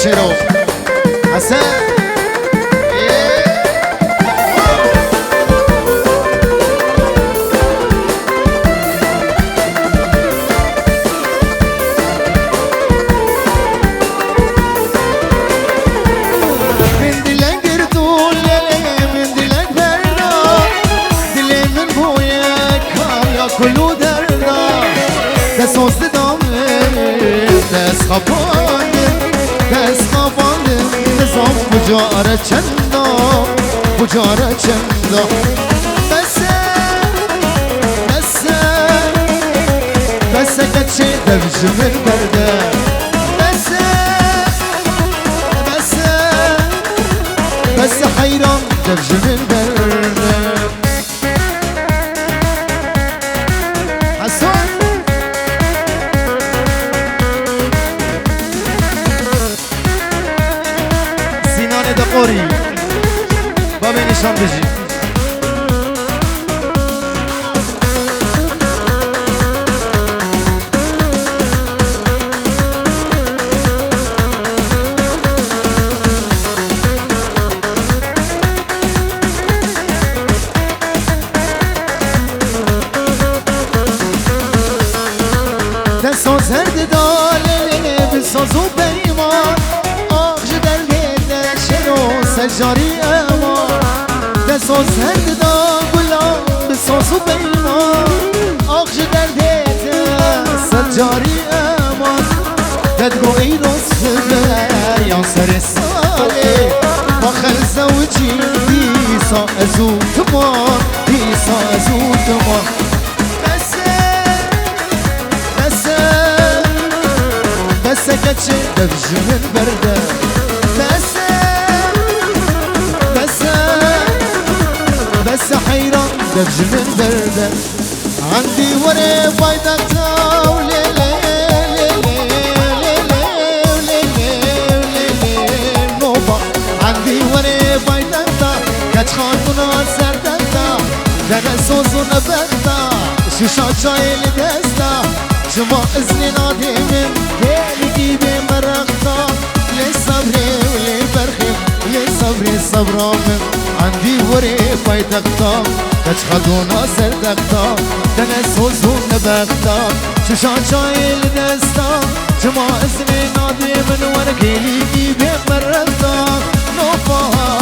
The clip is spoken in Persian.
شيرو حسن كلو درنا دست دامن دست خواندم نظام بجاره چندا بس کچه دفجمر برده بس حیران دفجمر برده قوری بابا نشان بجی دستان زرد داله بسازو بریمان سجاری اما دستان زرد دا گلام بساز و بیمان آخش در دیده سجاری اما ددگو ای راست به یا سر ساله با خلصه و چی دیسا ازو تمان بسه کچه دفجمن برده بس حيران دفجمن برده عندي وري بايدكتا وليلي نوبا عندي وري بايدكتا كاش خانونا سردكتا دانا سوزو نبكتا شيشا جاي لدستا جما ازني نادي من كيلي جيبي مرقتا لي صبري ولي برخي لي صبري صبرا من عندي وري بايدكتا كاش خدونا سردكتا دانا سوزو نبكتا شيشا جاي لدستا جما ازني نادي من ورقي لي جيبي مرقتا نوبا